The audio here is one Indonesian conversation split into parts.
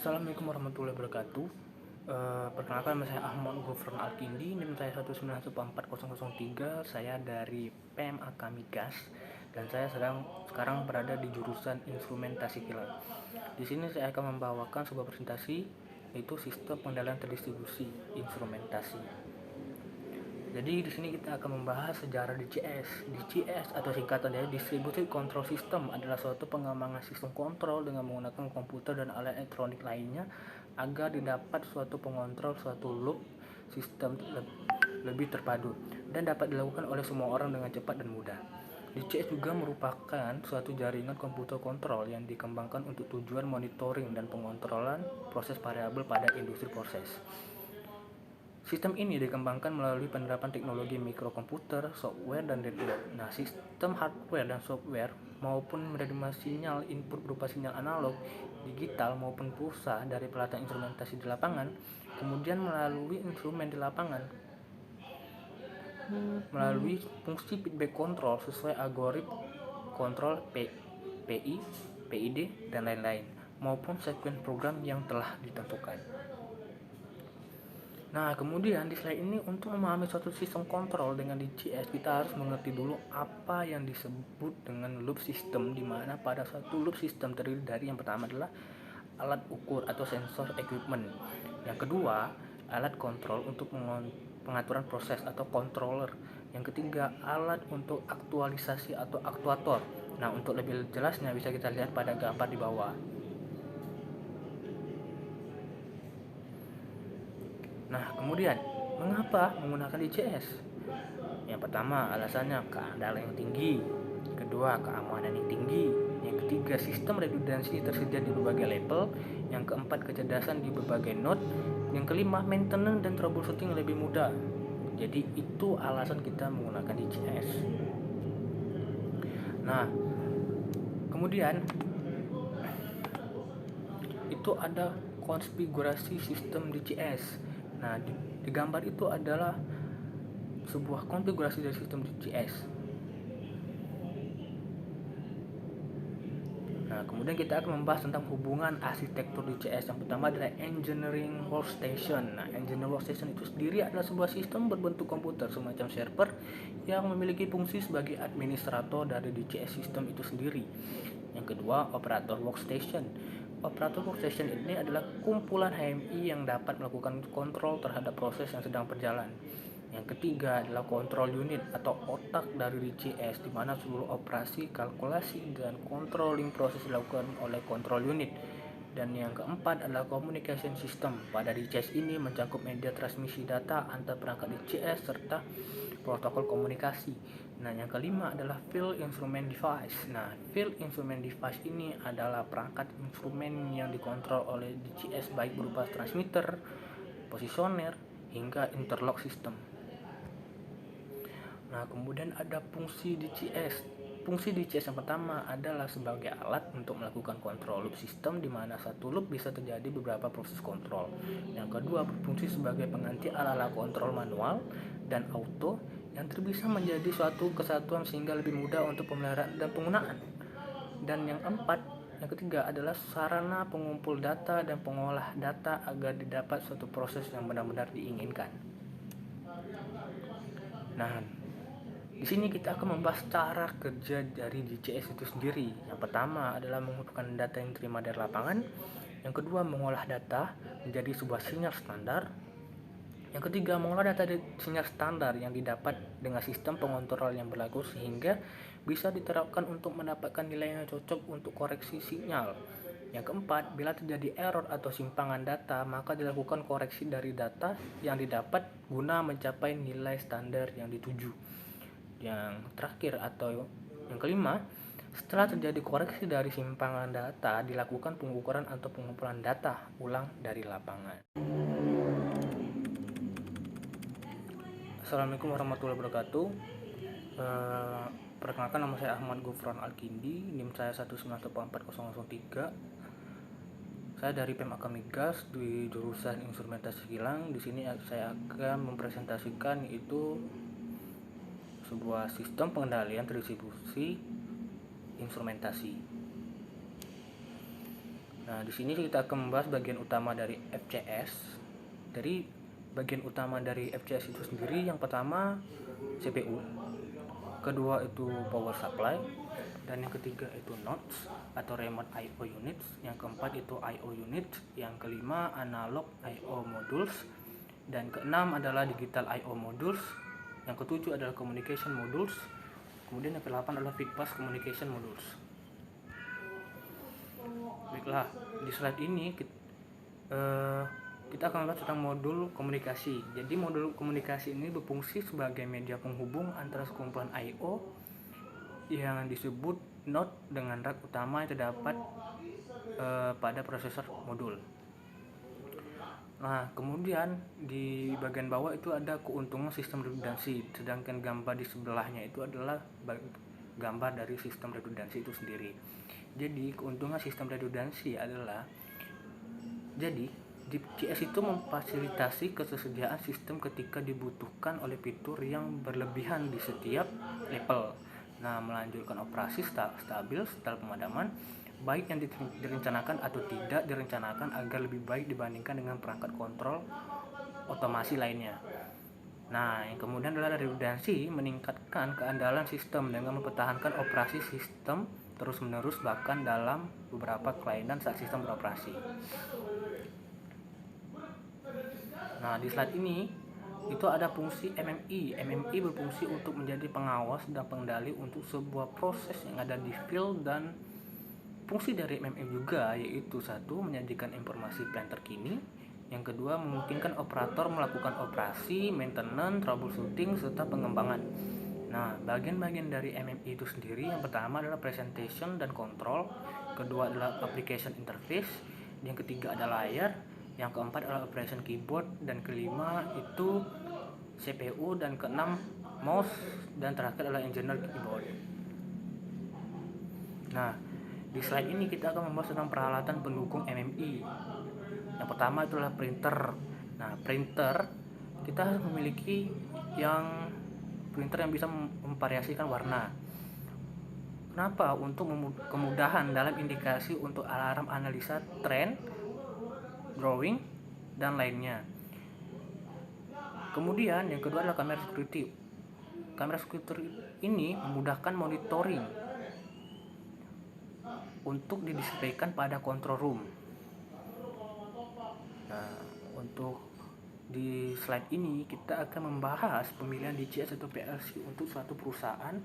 Assalamualaikum warahmatullahi wabarakatuh. Perkenalkan, nama saya Ahmad Gufron Alkindi, NIM saya 1914003. Saya dari PMAK Migas dan saya sekarang berada di jurusan instrumentasi kilang. Di sini saya akan membawakan sebuah presentasi, yaitu sistem pengendalian terdistribusi instrumentasi. Jadi di sini kita akan membahas sejarah DCS. DCS atau singkatan dari Distributed Control System adalah suatu pengembangan sistem kontrol dengan menggunakan komputer dan alat elektronik lainnya agar didapat suatu pengontrol suatu loop sistem lebih terpadu dan dapat dilakukan oleh semua orang dengan cepat dan mudah. DCS juga merupakan suatu jaringan komputer kontrol yang dikembangkan untuk tujuan monitoring dan pengontrolan proses variabel pada industri proses. Sistem ini dikembangkan melalui penerapan teknologi mikrokomputer, software, dan network. Nah, sistem hardware dan software maupun menerima sinyal input berupa sinyal analog, digital, maupun pulsa dari peralatan instrumentasi di lapangan, kemudian melalui instrumen di lapangan, melalui fungsi feedback control sesuai algoritma kontrol PI, PID, dan lain-lain, maupun sequence program yang telah ditentukan. Nah, kemudian di slide ini untuk memahami suatu sistem kontrol dengan DCS, kita harus mengerti dulu apa yang disebut dengan loop system, di mana pada suatu loop system terdiri dari yang pertama adalah alat ukur atau sensor equipment. Yang kedua, alat kontrol untuk pengaturan proses atau controller. Yang ketiga, alat untuk aktualisasi atau aktuator. Nah, untuk lebih jelasnya bisa kita lihat pada gambar di bawah. Nah, kemudian mengapa menggunakan DCS? Yang pertama, alasannya keandalan yang tinggi. Kedua, keamanan yang tinggi. Yang ketiga, sistem redundansi tersedia di berbagai level. Yang keempat, kecerdasan di berbagai node. Yang kelima, maintenance dan troubleshooting lebih mudah. Jadi itu alasan kita menggunakan DCS. Nah, kemudian itu ada konfigurasi sistem DCS. Nah, di gambar itu adalah sebuah konfigurasi dari sistem DCS. Nah, kemudian kita akan membahas tentang hubungan arsitektur DCS. Yang pertama adalah Engineering Workstation. Nah, Engineering Workstation itu sendiri adalah sebuah sistem berbentuk komputer semacam server yang memiliki fungsi sebagai administrator dari DCS sistem itu sendiri. Yang kedua, Operator Workstation. Operator Workstation ini adalah kumpulan HMI yang dapat melakukan kontrol terhadap proses yang sedang berjalan. Yang ketiga adalah Control Unit atau otak dari DCS, di mana seluruh operasi, kalkulasi, dan controlling proses dilakukan oleh Control Unit. Dan yang keempat adalah Communication System. Pada DCS ini mencakup media transmisi data antar perangkat DCS serta protokol komunikasi. Nah, yang kelima adalah Field Instrument Device. Nah, Field Instrument Device ini adalah perangkat instrumen yang dikontrol oleh DCS baik berupa transmitter, positioner, hingga interlock system. Nah, kemudian ada fungsi DCS. Fungsi DCS yang pertama adalah sebagai alat untuk melakukan kontrol loop sistem, di mana satu loop bisa terjadi beberapa proses kontrol. Yang kedua, berfungsi sebagai pengganti ala-ala kontrol manual dan auto yang bisa menjadi suatu kesatuan sehingga lebih mudah untuk pemeliharaan dan penggunaan. Dan yang ketiga adalah sarana pengumpul data dan pengolah data agar didapat suatu proses yang benar-benar diinginkan. Nah, di sini kita akan membahas cara kerja dari DCS itu sendiri. Yang pertama adalah mengumpulkan data yang diterima dari lapangan. Yang kedua, mengolah data menjadi sebuah sinyal standar. Yang ketiga, mengolah data dari sinyal standar yang didapat dengan sistem pengontrol yang berlaku sehingga bisa diterapkan untuk mendapatkan nilai yang cocok untuk koreksi sinyal. Yang keempat, bila terjadi error atau simpangan data, maka dilakukan koreksi dari data yang didapat guna mencapai nilai standar yang dituju. Yang terakhir atau yang kelima, setelah terjadi koreksi dari simpangan data, dilakukan pengukuran atau pengumpulan data ulang dari lapangan. Assalamualaikum warahmatullahi wabarakatuh. Perkenalkan, nama saya Ahmad Gufron Alkindi, NIM saya 1914003. Saya dari PMAK Migas di jurusan instrumentasi kilang. Di sini saya akan mempresentasikan itu sebuah sistem pengendalian terdistribusi instrumentasi. Nah, di sini kita akan membahas bagian utama dari FCS. Dari bagian utama dari FCS itu sendiri, yang pertama CPU, kedua itu power supply, dan yang ketiga itu nodes atau remote I/O units, yang keempat itu I/O unit, yang kelima analog I/O modules, dan keenam adalah digital I/O modules, yang ketujuh adalah communication modules, kemudian yang ke-8 adalah feed bus communication modules. Baiklah, di slide ini kita akan membahas tentang modul komunikasi. Jadi modul komunikasi ini berfungsi sebagai media penghubung antara sekumpulan I/O yang disebut node dengan rak utama yang terdapat pada prosesor modul. Nah, kemudian di bagian bawah itu ada keuntungan sistem redundansi, sedangkan gambar di sebelahnya itu adalah gambar dari sistem redundansi itu sendiri. Jadi keuntungan sistem redundansi adalah, jadi DCS itu memfasilitasi ketersediaan sistem ketika dibutuhkan oleh fitur yang berlebihan di setiap level. Nah, melanjutkan operasi stabil setelah pemadaman, baik yang direncanakan atau tidak direncanakan, agar lebih baik dibandingkan dengan perangkat kontrol otomasi lainnya. Nah, yang kemudian adalah redundansi, meningkatkan keandalan sistem dengan mempertahankan operasi sistem terus-menerus bahkan dalam beberapa kelainan saat sistem beroperasi. Nah, di slide ini itu ada fungsi MMI. MMI berfungsi untuk menjadi pengawas dan pengendali untuk sebuah proses yang ada di field, dan fungsi dari MMI juga yaitu satu, menyajikan informasi plan terkini, yang kedua, memungkinkan operator melakukan operasi, maintenance, troubleshooting, serta pengembangan. Nah, bagian-bagian dari MMI itu sendiri, yang pertama adalah presentation dan control, kedua adalah application interface, yang ketiga adalah layar, yang keempat adalah operation keyboard, dan kelima itu CPU, dan keenam mouse, dan terakhir adalah engineer keyboard. Nah, di slide ini kita akan membahas tentang peralatan pendukung MMI. Yang pertama itulah printer. Nah, printer kita harus memiliki printer yang bisa memvariasikan warna. Kenapa? Untuk kemudahan dalam indikasi untuk alarm, analisa tren, drawing, dan lainnya. Kemudian yang kedua adalah kamera security. Kamera security ini memudahkan monitoring untuk didisplaykan pada control room. Nah, untuk di slide ini kita akan membahas pemilihan DCS atau PLC untuk suatu perusahaan.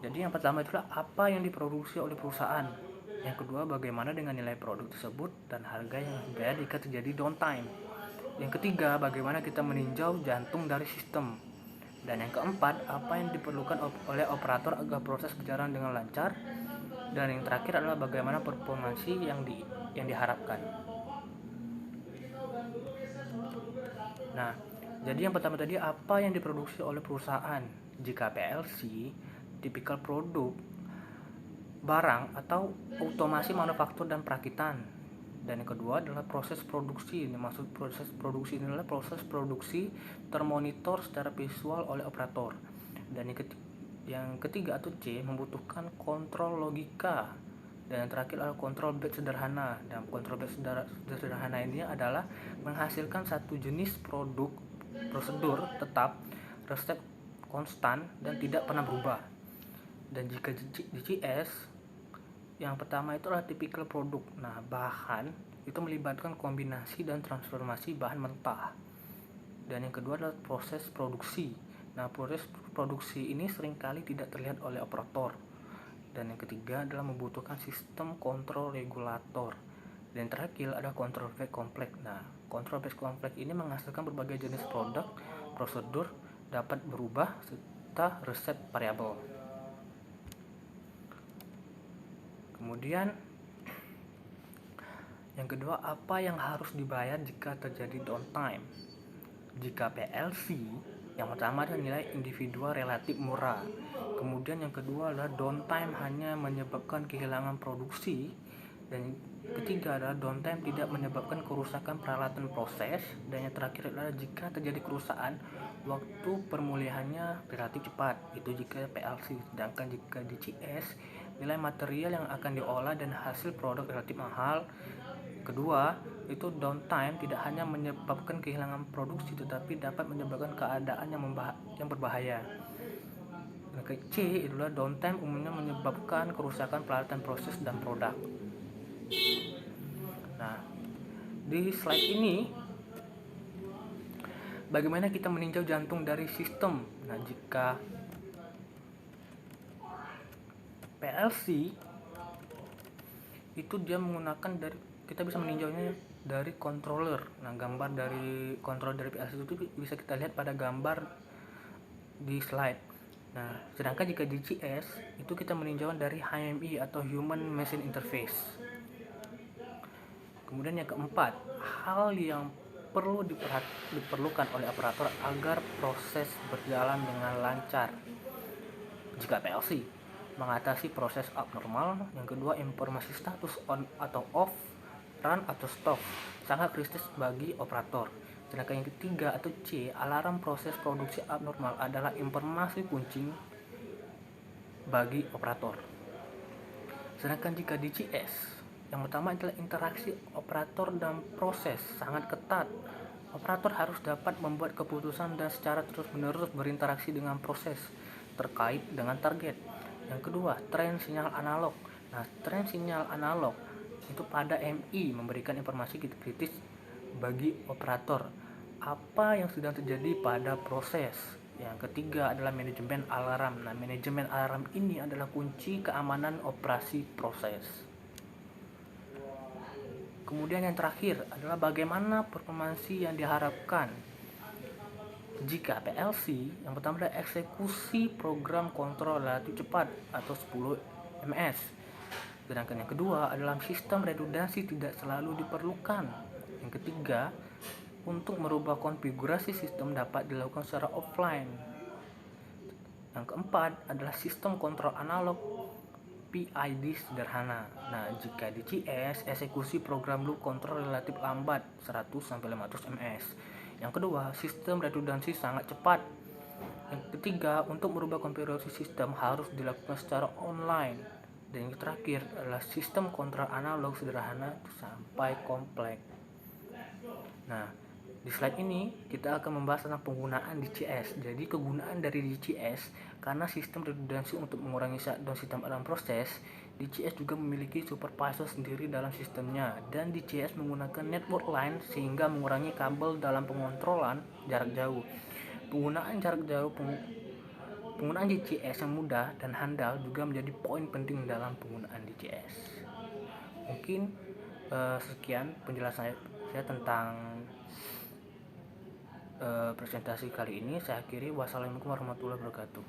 Jadi yang pertama itulah apa yang diproduksi oleh perusahaan. Yang kedua, bagaimana dengan nilai produk tersebut dan harga yang dibayar jika terjadi downtime. Yang ketiga, bagaimana kita meninjau jantung dari sistem. Dan yang keempat, apa yang diperlukan oleh operator agar proses berjalan dengan lancar. Dan yang terakhir adalah bagaimana performansi yang diharapkan. Nah, jadi yang pertama tadi, apa yang diproduksi oleh perusahaan. Jika PLC, tipikal produk, barang atau otomasi manufaktur dan perakitan. Dan yang kedua adalah proses produksi. Ini maksud proses produksi ini adalah proses produksi termonitor secara visual oleh operator. Dan yang ketiga atau C, membutuhkan kontrol logika. Dan yang terakhir adalah kontrol batch sederhana. Dan kontrol batch sederhana ini adalah menghasilkan satu jenis prosedur tetap, resep konstan, dan tidak pernah berubah. Dan jika DCS, yang pertama itu adalah tipikal produk. Nah, bahan itu melibatkan kombinasi dan transformasi bahan mentah. Dan yang kedua adalah proses produksi. Nah, proses produksi ini seringkali tidak terlihat oleh operator. Dan yang ketiga adalah membutuhkan sistem kontrol regulator. Dan yang terakhir ada control batch kompleks. Nah, control batch kompleks ini menghasilkan berbagai jenis produk, prosedur dapat berubah, serta resep variabel. Kemudian yang kedua, apa yang harus dibayar jika terjadi downtime. Jika PLC, yang pertama adalah nilai individual relatif murah. Kemudian yang kedua adalah downtime hanya menyebabkan kehilangan produksi. Dan ketiga adalah downtime tidak menyebabkan kerusakan peralatan proses. Dan yang terakhir adalah jika terjadi kerusakan, waktu pemulihannya relatif cepat. Itu jika PLC. Sedangkan jika DCS, nilai material yang akan diolah dan hasil produk relatif mahal. Kedua, itu downtime tidak hanya menyebabkan kehilangan produksi tetapi dapat menyebabkan keadaan yang berbahaya. C adalah downtime umumnya menyebabkan kerusakan peralatan proses dan produk. Nah, di slide ini bagaimana kita meninjau jantung dari sistem. Nah, jika PLC itu dia menggunakan kita bisa meninjaunya dari controller. Nah, gambar dari controller dari PLC itu bisa kita lihat pada gambar di slide. Nah, sedangkan jika DCS itu kita meninjau dari HMI atau Human Machine Interface. Kemudian yang keempat, hal yang perlu diperlukan oleh operator agar proses berjalan dengan lancar. Jika PLC mengatasi proses abnormal. Yang kedua, informasi status on atau off, run atau stop sangat kritis bagi operator. Sedangkan yang ketiga atau C, alarm proses produksi abnormal adalah informasi kunci bagi operator. Sedangkan jika DCS, yang pertama adalah interaksi operator dan proses sangat ketat. Operator harus dapat membuat keputusan dan secara terus-menerus berinteraksi dengan proses terkait dengan target. Yang kedua, tren sinyal analog. Nah, tren sinyal analog itu pada MI memberikan informasi kritis bagi operator apa yang sedang terjadi pada proses. Yang ketiga adalah manajemen alarm. Nah, manajemen alarm ini adalah kunci keamanan operasi proses. Kemudian yang terakhir adalah bagaimana performansi yang diharapkan. Jika PLC, yang pertama adalah eksekusi program kontrol relatif cepat atau 10 ms. Sedangkan yang kedua adalah sistem redundansi tidak selalu diperlukan. Yang ketiga, untuk merubah konfigurasi sistem dapat dilakukan secara offline. Yang keempat adalah sistem kontrol analog PID sederhana. Nah, jika DCS, eksekusi program loop kontrol relatif lambat 100-500 ms. Yang kedua, sistem redundansi sangat cepat. Yang ketiga, untuk merubah konfigurasi sistem harus dilakukan secara online. Dan yang terakhir adalah sistem kontrol analog sederhana sampai kompleks. Nah, di slide ini kita akan membahas tentang penggunaan DCS. Jadi kegunaan dari DCS karena sistem redundansi untuk mengurangi shutdown sistem dalam proses, DCS juga memiliki supervisor sendiri dalam sistemnya, dan DCS menggunakan network line sehingga mengurangi kabel dalam pengontrolan jarak jauh. Penggunaan DCS yang mudah dan handal juga menjadi poin penting dalam penggunaan DCS. Mungkin sekian penjelasan saya tentang presentasi kali ini. Saya akhiri. Wassalamualaikum warahmatullahi wabarakatuh.